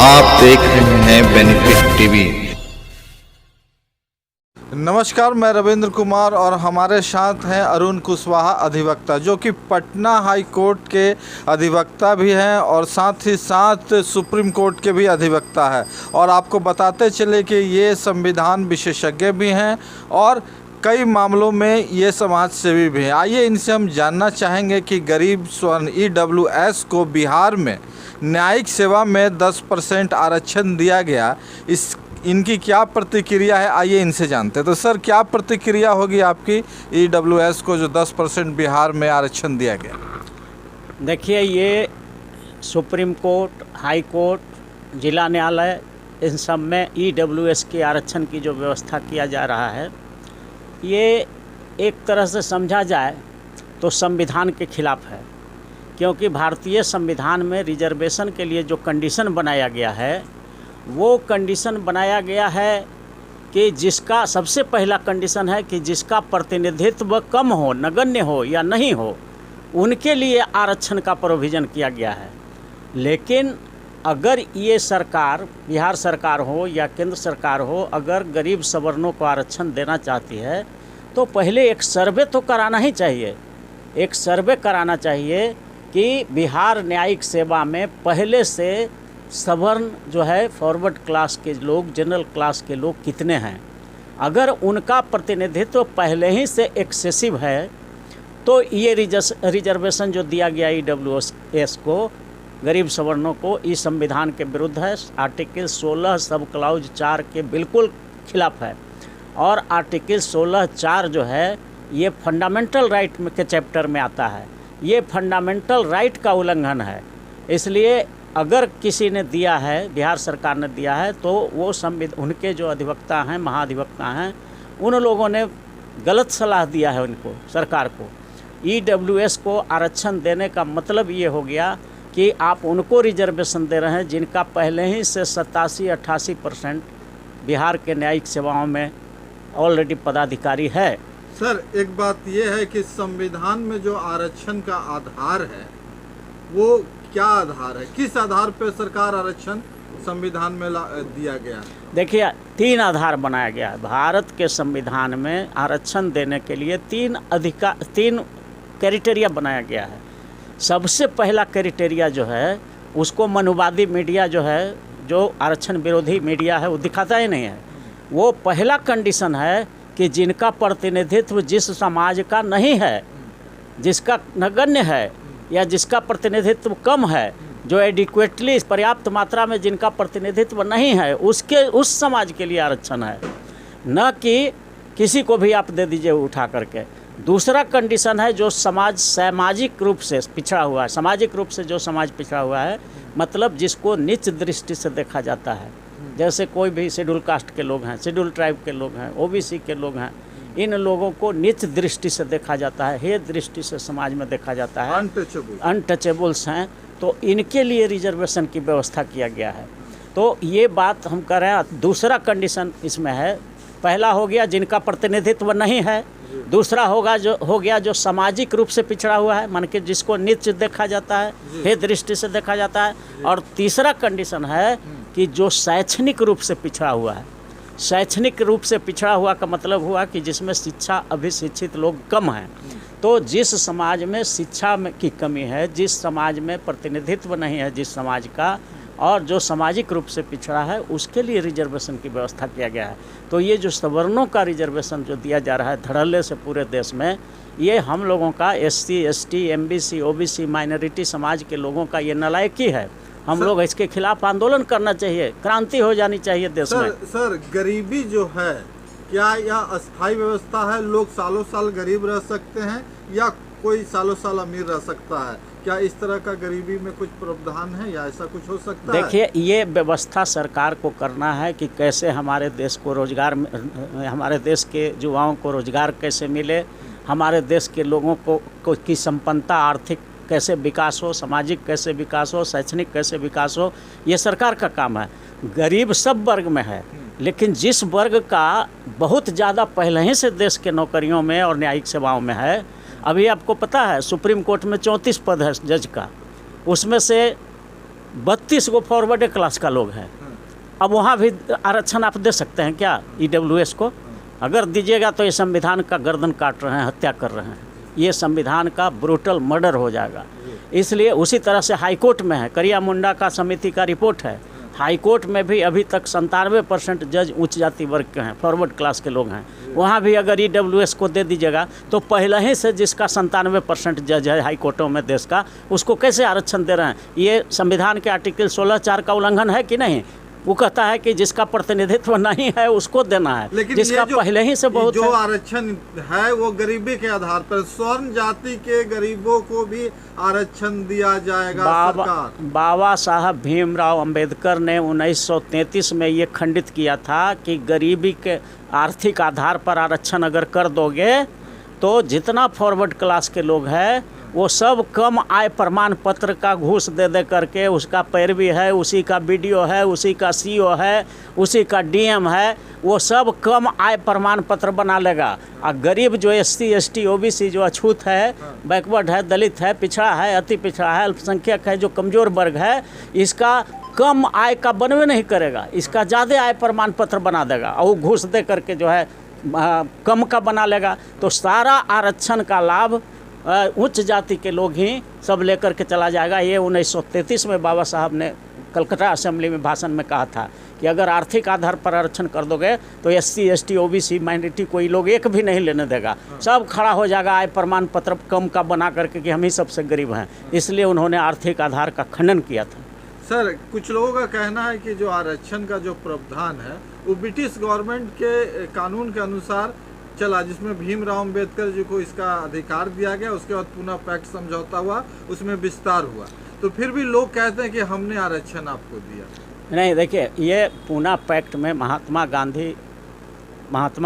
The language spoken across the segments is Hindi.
आप देख रहे हैं बेनिफिट टीवी। नमस्कार, मैं रविंद्र कुमार और हमारे साथ हैं अरुण कुशवाहा अधिवक्ता, जो कि पटना हाई कोर्ट के अधिवक्ता भी हैं और साथ ही साथ सुप्रीम कोर्ट के भी अधिवक्ता है। और आपको बताते चले कि ये संविधान विशेषज्ञ भी हैं और कई मामलों में ये समाज सेवी भी हैं। आइए इनसे हम जानना चाहेंगे कि गरीब स्वर्ण EWS को बिहार में न्यायिक सेवा में 10% आरक्षण दिया गया, इनकी क्या प्रतिक्रिया है। आइए इनसे जानते हैं। तो सर, क्या प्रतिक्रिया होगी आपकी EWS को जो 10% बिहार में आरक्षण दिया गया? देखिए, ये सुप्रीम कोर्ट, हाई कोर्ट, जिला न्यायालय, इन सब में EWS के आरक्षण की जो व्यवस्था किया जा रहा है, ये एक तरह से समझा जाए तो संविधान के खिलाफ है। क्योंकि भारतीय संविधान में रिजर्वेशन के लिए जो कंडीशन बनाया गया है, वो कंडीशन बनाया गया है कि जिसका सबसे पहला कंडीशन है कि जिसका प्रतिनिधित्व कम हो, नगण्य हो या नहीं हो, उनके लिए आरक्षण का प्रोविज़न किया गया है। लेकिन अगर ये सरकार, बिहार सरकार हो या केंद्र सरकार हो, अगर गरीब सवर्णों को आरक्षण देना चाहती है तो पहले एक सर्वे तो कराना ही चाहिए। एक सर्वे कराना चाहिए कि बिहार न्यायिक सेवा में पहले से सवर्ण जो है, फॉरवर्ड क्लास के लोग, जनरल क्लास के लोग कितने हैं। अगर उनका प्रतिनिधित्व पहले ही से एक्सेसिव है तो ये रिजर्वेशन जो दिया गया EWS को, गरीब सवर्णों को, इस संविधान के विरुद्ध है। आर्टिकल 16 सब क्लाउज 4 के बिल्कुल खिलाफ है। और आर्टिकल 16(4) जो है, ये फंडामेंटल राइट के चैप्टर में आता है। ये फंडामेंटल राइट का उल्लंघन है। इसलिए अगर किसी ने दिया है, बिहार सरकार ने दिया है, तो वो उनके जो अधिवक्ता हैं, महाधिवक्ता हैं, उन लोगों ने गलत सलाह दिया है उनको, सरकार को। EWS को आरक्षण देने का मतलब ये हो गया कि आप उनको रिजर्वेशन दे रहे हैं जिनका पहले ही से 87-88% बिहार के न्यायिक सेवाओं में ऑलरेडी पदाधिकारी है। सर, एक बात ये है कि संविधान में जो आरक्षण का आधार है, वो क्या आधार है? किस आधार पर सरकार आरक्षण संविधान में दिया गया? देखिए, 3 आधार बनाया गया है। भारत के संविधान में आरक्षण देने के लिए 3 क्राइटेरिया बनाया गया है। सबसे पहला क्राइटेरिया जो है, उसको मनुवादी मीडिया जो है, जो आरक्षण विरोधी मीडिया है, वो दिखाता ही नहीं है। वो पहला कंडीशन है कि जिनका प्रतिनिधित्व जिस समाज का नहीं है, जिसका नगण्य है या जिसका प्रतिनिधित्व कम है, जो एडिक्वेटली, पर्याप्त मात्रा में जिनका प्रतिनिधित्व नहीं है, उस समाज के लिए आरक्षण है, न कि किसी को भी आप दे दीजिए उठा करके। दूसरा कंडीशन है जो सामाजिक रूप से पिछड़ा हुआ है। सामाजिक रूप से जो समाज पिछड़ा हुआ है, मतलब जिसको नीच दृष्टि से देखा जाता है। जैसे कोई भी शेड्यूल कास्ट के लोग हैं, शेड्यूल ट्राइब के लोग हैं, OBC के लोग हैं, इन लोगों को नीच दृष्टि से देखा जाता है, हे दृष्टि से समाज में देखा जाता है, अनटचेबल्स हैं। तो इनके लिए रिजर्वेशन की व्यवस्था किया गया है। तो ये बात हम कर रहे हैं। दूसरा कंडीशन इसमें है, पहला हो गया जिनका प्रतिनिधित्व नहीं है, दूसरा हो गया जो सामाजिक रूप से पिछड़ा हुआ है, मान के जिसको नीच देखा जाता है, हे दृष्टि से देखा जाता है, और तीसरा कंडीशन है कि जो शैक्षणिक रूप से पिछड़ा हुआ है। शैक्षणिक रूप से पिछड़ा हुआ का मतलब हुआ कि जिसमें शिक्षा अभिशिक्षित लोग कम हैं। तो जिस समाज में शिक्षा की कमी है, जिस समाज में प्रतिनिधित्व नहीं है जिस समाज का, और जो सामाजिक रूप से पिछड़ा है, उसके लिए रिजर्वेशन की व्यवस्था किया गया है। तो ये जो सवर्णों का रिजर्वेशन जो दिया जा रहा है धड़ल्ले से पूरे देश में, ये हम लोगों का SC, ST, MBC, OBC, minority समाज के लोगों का ये नालायकी है। हम लोग इसके खिलाफ आंदोलन करना चाहिए, क्रांति हो जानी चाहिए देश में। सर, गरीबी जो है, क्या यह अस्थायी व्यवस्था है? लोग सालों साल गरीब रह सकते हैं या कोई सालों साल अमीर रह सकता है? क्या इस तरह का गरीबी में कुछ प्रावधान है या ऐसा कुछ हो सकता है? देखिए, ये व्यवस्था सरकार को करना है कि कैसे हमारे देश को रोजगार, हमारे देश के युवाओं को रोजगार कैसे मिले, हमारे देश के लोगों को की संपन्नता, आर्थिक कैसे विकास हो, सामाजिक कैसे विकास हो, शैक्षणिक कैसे विकास हो, ये सरकार का काम है। गरीब सब वर्ग में है, लेकिन जिस वर्ग का बहुत ज़्यादा पहले ही से देश के नौकरियों में और न्यायिक सेवाओं में है, अभी आपको पता है सुप्रीम कोर्ट में 34 पद है जज का, उसमें से 32 गो फॉरवर्ड क्लास का लोग है। अब वहाँ भी आरक्षण आप दे सकते हैं क्या EWS को? अगर दीजिएगा तो ये संविधान का गर्दन काट रहे हैं, हत्या कर रहे हैं, ये संविधान का ब्रूटल मर्डर हो जाएगा। इसलिए उसी तरह से हाईकोर्ट में है, करिया मुंडा का समिति का रिपोर्ट है, हाईकोर्ट में भी अभी तक 97% जज उच्च जाति वर्ग के हैं, फॉरवर्ड क्लास के लोग हैं। वहाँ भी अगर EWS को दे दीजिएगा तो पहले ही से जिसका 97% जज है हाईकोर्टों में देश का, उसको कैसे आरक्षण दे रहे हैं? ये संविधान के आर्टिकल 16(4) का उल्लंघन है कि नहीं? वो कहता है कि जिसका प्रतिनिधित्व नहीं है उसको देना है, लेकिन जिसका पहले ही से बहुत जो है। आरक्षण है वो गरीबी के आधार पर, स्वर्ण जाति के गरीबों को भी आरक्षण दिया जाएगा। सरकार बाबा साहब भीमराव अंबेडकर ने 1933 में ये खंडित किया था कि गरीबी के आर्थिक आधार पर आरक्षण अगर कर दोगे तो जितना फॉरवर्ड क्लास के लोग हैं वो सब कम आय प्रमाण पत्र का घूस दे दे करके, उसका पैरवी है, उसी का BDO है, उसी का CO है, उसी का DM है, वो सब कम आय प्रमाण पत्र बना लेगा। और गरीब जो SC ST OBC जो अछूत है, बैकवर्ड है, दलित है, पिछड़ा है, अति पिछड़ा है, अल्पसंख्यक है, जो कमज़ोर वर्ग है, इसका कम आय का बनवे नहीं करेगा, इसका ज़्यादा आय प्रमाण पत्र बना देगा और वो घूस दे करके जो है कम का बना लेगा। तो सारा आरक्षण का लाभ उच्च जाति के लोग ही सब लेकर के चला जाएगा। ये 1933 में बाबा साहब ने कलकत्ता असेंबली में भाषण में कहा था कि अगर आर्थिक आधार पर आरक्षण कर दोगे तो SC ST OBC माइनॉरिटी कोई लोग एक भी नहीं लेने देगा, सब खड़ा हो जाएगा आय प्रमाण पत्र कम का बना करके कि हम ही सबसे गरीब हैं। इसलिए उन्होंने आर्थिक आधार का खंडन किया था। सर, कुछ लोगों का कहना है कि जो आरक्षण का जो प्रावधान है वो ब्रिटिश गवर्नमेंट के कानून के अनुसार चला, जिसमें भीमराव अंबेडकर जी को इसका अधिकार दिया गया, उसके बाद पुनः पैक्ट समझौता हुआ, उसमें विस्तार हुआ, तो फिर भी लोग कहते हैं कि हमने आरक्षण आपको दिया। नहीं, देखिए, ये पूना पैक्ट में महात्मा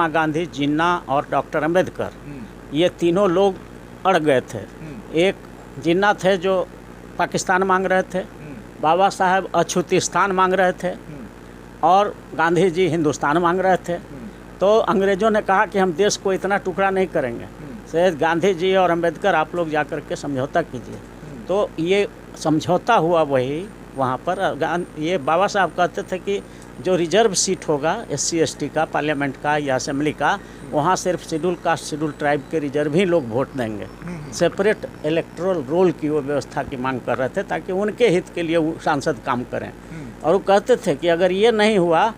गांधी, जिन्ना और डॉक्टर अंबेडकर, ये तीनों लोग अड़ गए थे। एक जिन्ना थे जो पाकिस्तान मांग रहे थे, बाबा साहब अछूतिस्तान मांग रहे थे और गांधी जी हिंदुस्तान मांग रहे थे। तो अंग्रेज़ों ने कहा कि हम देश को इतना टुकड़ा नहीं करेंगे, शायद गांधी जी और अंबेडकर आप लोग जाकर के समझौता कीजिए। तो ये समझौता हुआ वही वहाँ पर। ये बाबा साहब कहते थे कि जो रिजर्व सीट होगा SC ST का, पार्लियामेंट का या असेंबली का, वहाँ सिर्फ शेड्यूल कास्ट शेड्यूल ट्राइब के रिजर्व ही लोग वोट देंगे। सेपरेट इलेक्टोरल रोल की वो व्यवस्था की मांग कर रहे थे ताकि उनके हित के लिए वो सांसद काम करें। और वो कहते थे कि अगर ये नहीं हुआ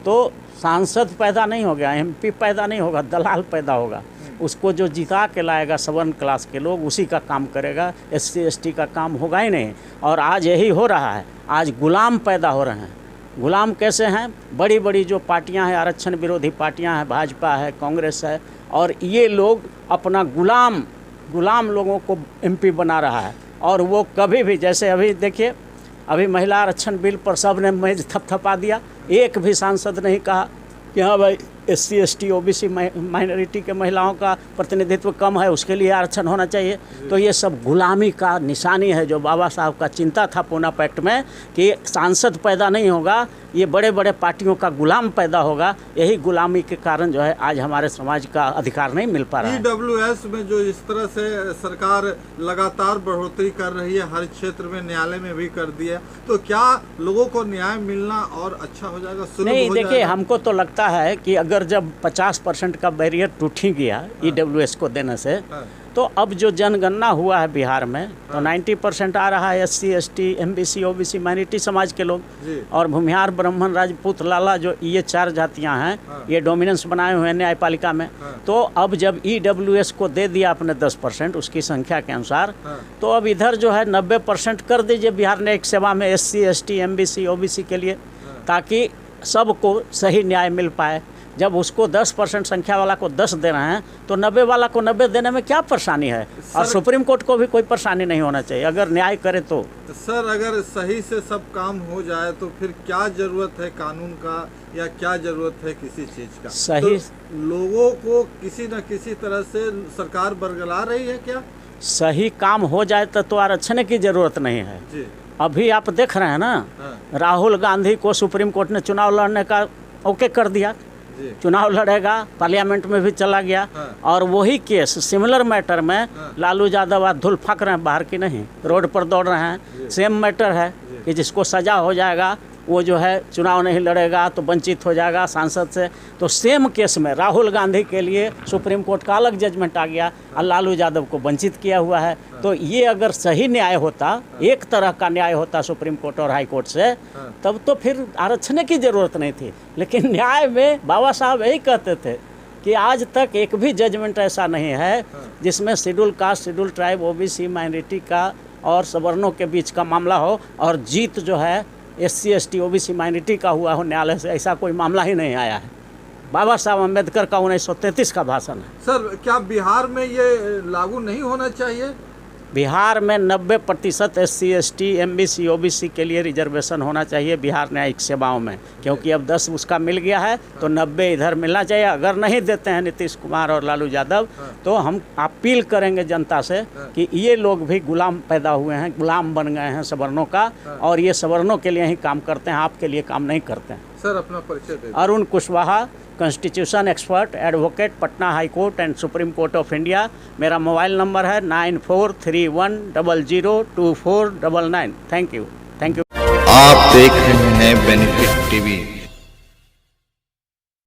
तो सांसद पैदा नहीं होगा, MP पैदा नहीं होगा, दलाल पैदा होगा। उसको जो जिता के लाएगा सवर्ण क्लास के लोग, उसी का काम करेगा, SC ST का काम होगा ही नहीं। और आज यही हो रहा है, आज गुलाम पैदा हो रहे हैं। गुलाम कैसे हैं? बड़ी बड़ी जो पार्टियां हैं, आरक्षण विरोधी पार्टियां हैं, भाजपा है, कांग्रेस है, और ये लोग अपना गुलाम लोगों को MP बना रहा है। और वो कभी भी, जैसे अभी देखिए, अभी महिला आरक्षण बिल पर सब ने मेज थपथपा दिया, एक भी सांसद नहीं कहा कि हाँ भाई SC ST OBC माइनॉरिटी के महिलाओं का प्रतिनिधित्व कम है, उसके लिए आरक्षण होना चाहिए। तो ये सब गुलामी का निशानी है, जो बाबा साहब का चिंता था पूना पैक्ट में कि सांसद पैदा नहीं होगा, ये बड़े बड़े पार्टियों का गुलाम पैदा होगा। यही गुलामी के कारण जो है आज हमारे समाज का अधिकार नहीं मिल पा रहा है। EWS में जो इस तरह से सरकार लगातार बढ़ोतरी कर रही है, हर क्षेत्र में, न्यायालय में भी कर दिया, तो क्या लोगों को न्याय मिलना और अच्छा हो जाएगा? नहीं, देखिए, हमको तो लगता है कि अगर जब 50% का बैरियर टूट ही गया EWS को देने से, तो अब जो जनगणना हुआ है बिहार में, तो 90% आ रहा है SC ST MBC OBC minority समाज के लोग, और भूमिहार, ब्राह्मण, राजपूत, लाला, जो ये 4 जातियां हैं, ये डोमिनेंस बनाए हुए हैं न्यायपालिका में। तो अब जब EWS को दे दिया अपने 10% उसकी संख्या के अनुसार, तो अब इधर जो है 90% कर दीजिए बिहार न्यायिक सेवा में SC ST MBC OBC के लिए, ताकि सबको सही न्याय मिल पाए। जब उसको 10% संख्या वाला को 10 दे रहे हैं तो 90 वाला को 90 देने में क्या परेशानी है? और सुप्रीम कोर्ट को भी कोई परेशानी नहीं होना चाहिए अगर न्याय करे तो। सर, अगर सही से सब काम हो जाए तो फिर क्या जरूरत है कानून का, या क्या जरूरत है किसी चीज का? सही तो लोगों को किसी न किसी तरह से सरकार बरगला रही है क्या? सही काम हो जाए तो आरक्षण की जरूरत नहीं है जी। अभी आप देख रहे हैं ना, राहुल गांधी को सुप्रीम कोर्ट ने चुनाव लड़ने का ओके कर दिया, चुनाव लड़ेगा, पार्लियामेंट में भी चला गया। और वही केस सिमिलर मैटर में लालू यादव आज धूल फाक रहे हैं, बाहर की नहीं, रोड पर दौड़ रहे हैं, सेम मैटर है। कि जिसको सज़ा हो जाएगा वो जो है चुनाव नहीं लड़ेगा तो वंचित हो जाएगा सांसद से। तो सेम केस में राहुल गांधी के लिए सुप्रीम कोर्ट का अलग जजमेंट आ गया और लालू यादव को वंचित किया हुआ है। तो ये अगर सही न्याय होता, एक तरह का न्याय होता सुप्रीम कोर्ट और हाई कोर्ट से, तब तो फिर आरक्षण की ज़रूरत नहीं थी। लेकिन न्याय में बाबा साहब यही कहते थे कि आज तक एक भी जजमेंट ऐसा नहीं है जिसमें schedule caste, schedule tribe, OBC, minority का और सवर्णों के बीच का मामला हो और जीत जो है SC ST OBC माइनॉरिटी का हुआ हो न्यायालय से। ऐसा कोई मामला ही नहीं आया है। बाबा साहब अम्बेडकर का 1933 का भाषण है। सर, क्या बिहार में ये लागू नहीं होना चाहिए? बिहार में 90% SC ST MBC OBC के लिए रिजर्वेशन होना चाहिए बिहार न्यायिक सेवाओं में, क्योंकि अब 10 उसका मिल गया है तो 90 इधर मिलना चाहिए। अगर नहीं देते हैं नीतीश कुमार और लालू यादव तो हम अपील करेंगे जनता से कि ये लोग भी गुलाम पैदा हुए हैं, गुलाम बन गए हैं सवर्णों का, और ये सवर्णों के लिए ही काम करते हैं, आपके लिए काम नहीं करते हैं। सर, अपना परिचय दे। Arun Kushwaha, constitution expert, advocate, Patna high court and supreme court of India. मेरा मोबाइल नंबर है 9431002499। Thank you. आप देख रहे हैं बेनिफिट टीवी।